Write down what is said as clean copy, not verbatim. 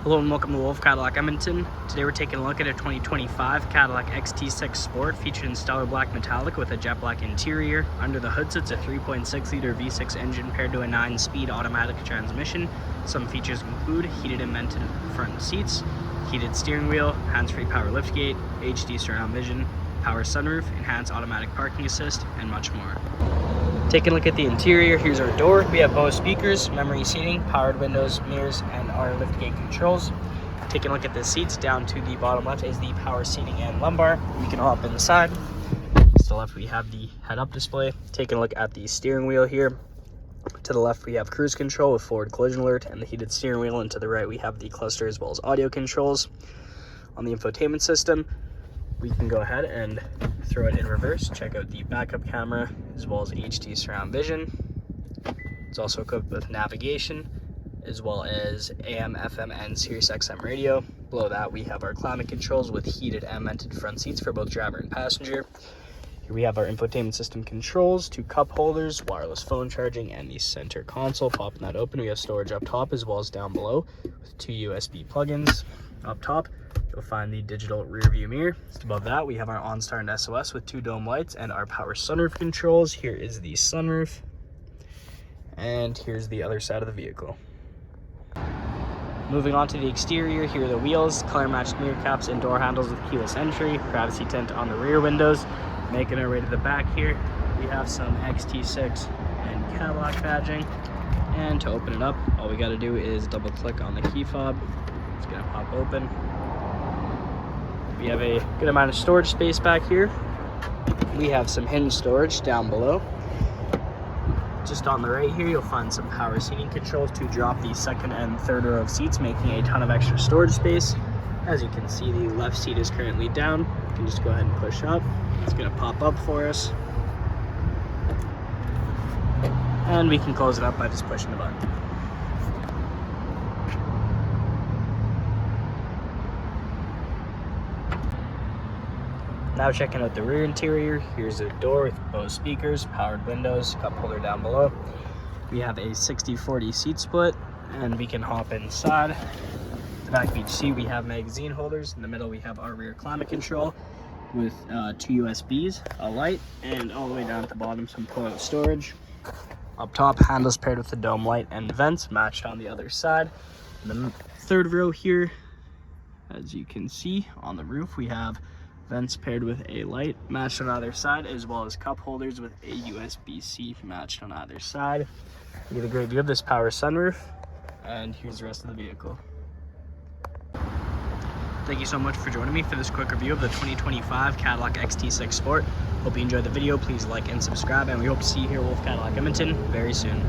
Hello and welcome to Wolfe Cadillac Edmonton. Today we're taking a look at a 2025 Cadillac XT6 Sport featured in stellar black metallic with a jet black interior. Under the hood sits a 3.6 liter V6 engine paired to a 9-speed automatic transmission. Some features include heated and vented front seats, heated steering wheel, hands-free power liftgate, HD surround vision, power sunroof, enhanced automatic parking assist, and much more. Taking a look at the interior, here's our door. We have Bose speakers, memory seating, powered windows, mirrors, and our liftgate controls. Taking a look at the seats, down to the bottom left is the power seating and lumbar. We can hop inside. To the left we have the head-up display. Taking a look at the steering wheel here. To the left we have cruise control with forward collision alert and the heated steering wheel, and to the right we have the cluster as well as audio controls. On the infotainment system, we can go ahead and throw it in reverse. Check out the backup camera as well as HD surround vision. It's also equipped with navigation as well as AM, FM, and Sirius XM radio. Below that we have our climate controls with heated and vented front seats for both driver and passenger. Here we have our infotainment system controls, 2 cup holders, wireless phone charging, and the center console. Popping that open, we have storage up top as well as down below with 2 USB plugins. Up top you'll find the digital rear view mirror. Just above that we have our OnStar and SOS with 2 dome lights and our power sunroof controls. Here is the sunroof, and here's the other side of the vehicle. Moving on to the exterior, here are the wheels, color matched mirror caps and door handles with keyless entry, privacy tint on the rear windows. Making our way to the back here, we have some XT6 and Cadillac badging, and to open it up all we got to do is double click on the key fob. It's gonna pop open. We have a good amount of storage space back here. We have some hinge storage down below. Just on the right here, you'll find some power seating controls to drop the second and third row of seats, making a ton of extra storage space. As you can see, the left seat is currently down. You can just go ahead and push up. It's gonna pop up for us. And we can close it up by just pushing the button. Now checking out the rear interior, here's a door with Bose speakers, powered windows, cup holder down below. We have a 60/40 seat split, and we can hop inside. The back of each seat we have magazine holders. In the middle we have our rear climate control with 2 USBs, a light, and all the way down at the bottom some pull-out storage. Up top, handles paired with the dome light and vents matched on the other side. In the third row here, as you can see on the roof, we have vents paired with a light matched on either side, as well as cup holders with a USB-C matched on either side. You get a great view of this power sunroof, and here's the rest of the vehicle. Thank you so much for joining me for this quick review of the 2025 Cadillac XT6 Sport. Hope you enjoyed the video. Please like and subscribe, and we hope to see you here at Wolfe Cadillac Edmonton very soon.